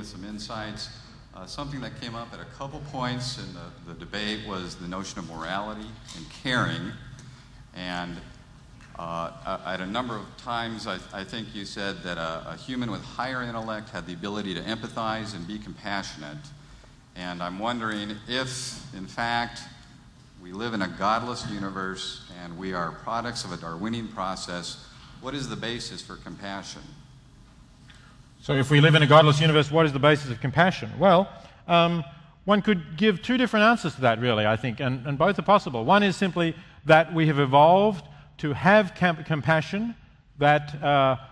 with some insights. Something that came up at a couple points in the debate was the notion of morality and caring. And at a number of times, I think you said that a human with higher intellect had the ability to empathize and be compassionate. And I'm wondering if, in fact, we live in a godless universe and we are products of a Darwinian process, what is the basis for compassion? So if we live in a godless universe, what is the basis of compassion? Well, one could give two different answers to that, really, I think, and both are possible. One is simply that we have evolved to have compassion, that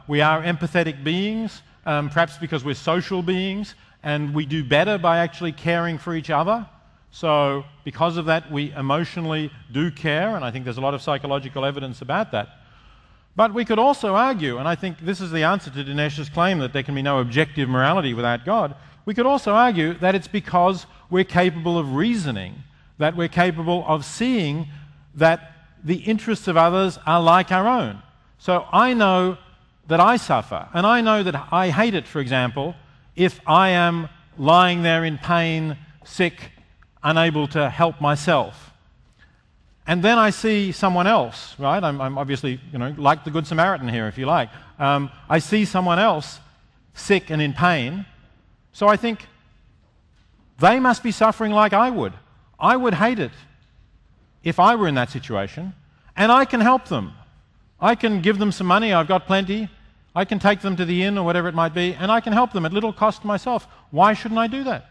we are empathetic beings, perhaps because we're social beings, and we do better by actually caring for each other. So because of that, we emotionally do care, and I think there's a lot of psychological evidence about that. But we could also argue, and I think this is the answer to Dinesh's claim that there can be no objective morality without God, we could also argue that it's because we're capable of reasoning, that we're capable of seeing that the interests of others are like our own. So I know that I suffer, and I know that I hate it, for example, if I am lying there in pain, sick, unable to help myself. And then I see someone else, right? I'm obviously, like the Good Samaritan here, if you like. I see someone else sick and in pain, so I think they must be suffering like I would. I would hate it if I were in that situation, and I can help them. I can give them some money, I've got plenty. I can take them to the inn or whatever it might be, and I can help them at little cost to myself. Why shouldn't I do that?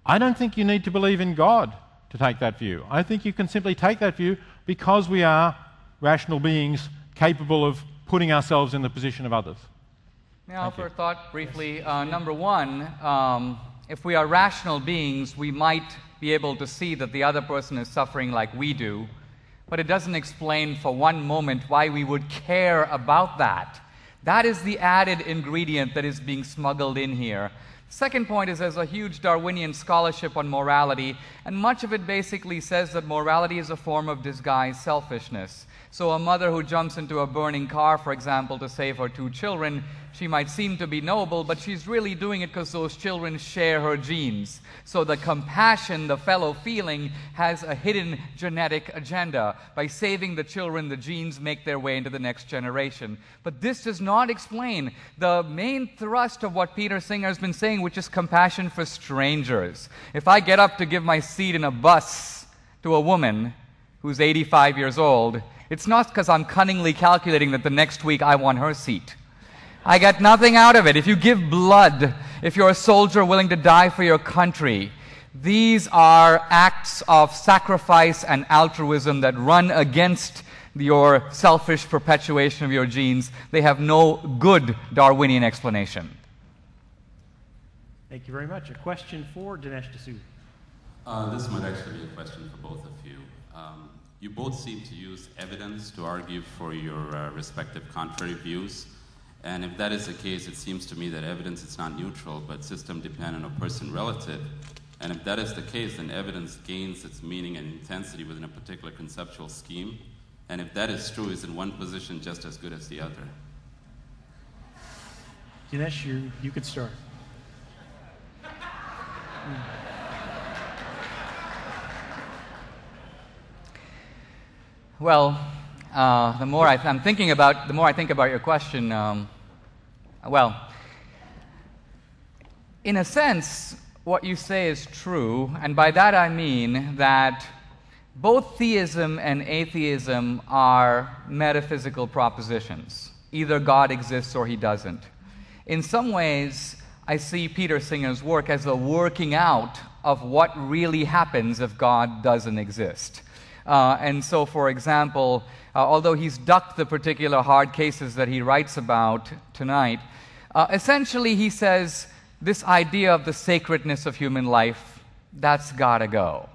I don't think you need to believe in God to take that view. I think you can simply take that view because we are rational beings capable of putting ourselves in the position of others. May I offer a thought briefly? Number one, if we are rational beings, we might be able to see that the other person is suffering like we do, but it doesn't explain for one moment why we would care about that. That is the added ingredient that is being smuggled in here. Second point is there's a huge Darwinian scholarship on morality, and much of it basically says that morality is a form of disguised selfishness. So a mother who jumps into a burning car, for example, to save her 2 children, she might seem to be noble, but she's really doing it because those children share her genes. So the compassion, the fellow feeling, has a hidden genetic agenda. By saving the children, the genes make their way into the next generation. But this does not explain the main thrust of what Peter Singer has been saying, which is compassion for strangers. If I get up to give my seat in a bus to a woman who's 85 years old, it's not because I'm cunningly calculating that the next week I want her seat. I get nothing out of it. If you give blood, if you're a soldier willing to die for your country, these are acts of sacrifice and altruism that run against your selfish perpetuation of your genes. They have no good Darwinian explanation. Thank you very much. A question for Dinesh D'Souza. This might actually be a question for both of you. You both seem to use evidence to argue for your respective contrary views. And if that is the case, it seems to me that evidence is not neutral, but system-dependent or person-relative. And if that is the case, then evidence gains its meaning and intensity within a particular conceptual scheme. And if that is true, is in one position just as good as the other? Dinesh, you could start. Well, the more I think about your question, well, in a sense, what you say is true, and by that I mean that both theism and atheism are metaphysical propositions. Either God exists or he doesn't. In some ways, I see Peter Singer's work as a working out of what really happens if God doesn't exist. And so, for example, although he's ducked the particular hard cases that he writes about tonight, essentially he says this idea of the sacredness of human life, that's gotta go.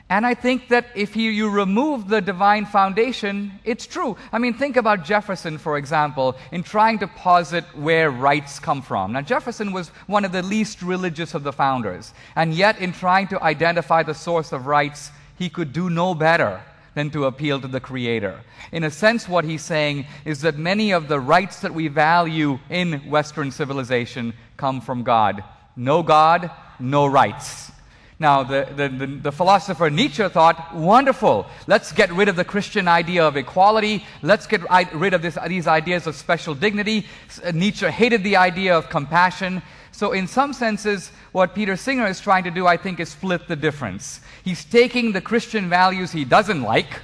And I think that if you remove the divine foundation, it's true. I mean, think about Jefferson, for example, in trying to posit where rights come from. Now, Jefferson was one of the least religious of the founders, and yet in trying to identify the source of rights, he could do no better than to appeal to the Creator. In a sense, what he's saying is that many of the rights that we value in Western civilization come from God. No God, no rights. Now, the philosopher Nietzsche thought, wonderful, let's get rid of the Christian idea of equality, let's get rid of these ideas of special dignity. Nietzsche hated the idea of compassion. So in some senses, what Peter Singer is trying to do, I think, is split the difference. He's taking the Christian values he doesn't like,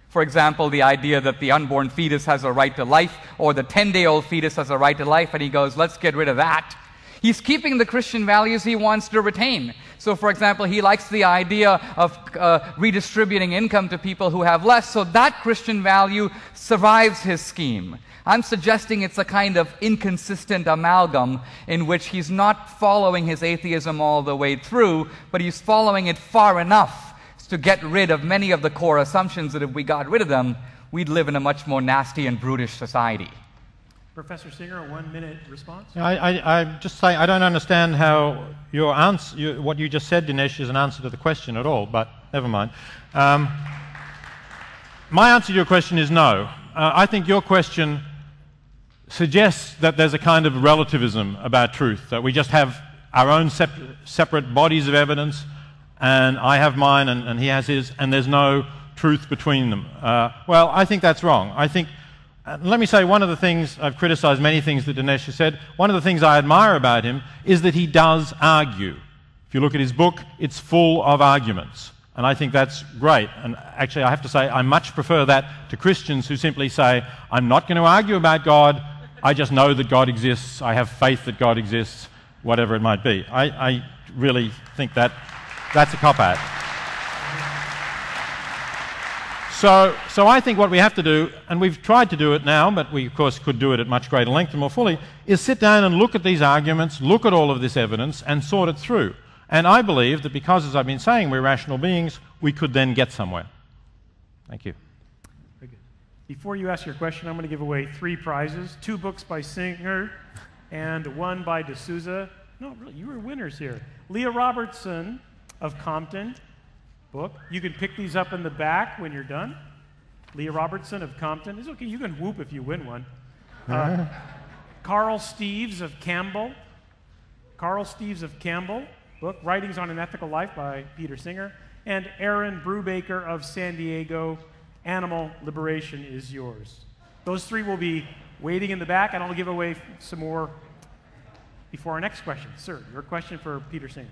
for example, the idea that the unborn fetus has a right to life, or the 10-day-old fetus has a right to life, and he goes, let's get rid of that. He's keeping the Christian values he wants to retain. So, for example, he likes the idea of redistributing income to people who have less, so that Christian value survives his scheme. I'm suggesting it's a kind of inconsistent amalgam in which he's not following his atheism all the way through, but he's following it far enough to get rid of many of the core assumptions that if we got rid of them, we'd live in a much more nasty and brutish society. Professor Singer, a 1-minute response? I just say I don't understand how your answer, what you just said, Dinesh, is an answer to the question at all, but never mind. My answer to your question is no. I think your question suggests that there's a kind of relativism about truth, that we just have our own separate bodies of evidence, and I have mine and he has his, and there's no truth between them. Well, I think that's wrong. I think, let me say, one of the things, I've criticized many things that Dinesh has said, one of the things I admire about him is that he does argue. If you look at his book, it's full of arguments. And I think that's great. And actually, I have to say, I much prefer that to Christians who simply say, I'm not going to argue about God, I just know that God exists, I have faith that God exists, whatever it might be. I really think that that's a cop-out. So I think what we have to do, and we've tried to do it now, but we of course could do it at much greater length and more fully, is sit down and look at these arguments, look at all of this evidence, and sort it through. And I believe that because, as I've been saying, we're rational beings, we could then get somewhere. Thank you. Very good. Before you ask your question, I'm going to give away 3 prizes, 2 books by Singer and 1 by D'Souza. No, really, you were winners here. Leah Robertson of Compton book. You can pick these up in the back when you're done. Leah Robertson of Compton. It's okay, you can whoop if you win one. Carl Steeves of Campbell. Carl Steeves of Campbell book, Writings on an Ethical Life by Peter Singer. And Aaron Brubaker of San Diego, Animal Liberation is Yours. Those 3 will be waiting in the back, and I'll give away some more before our next question. Sir, your question for Peter Singer.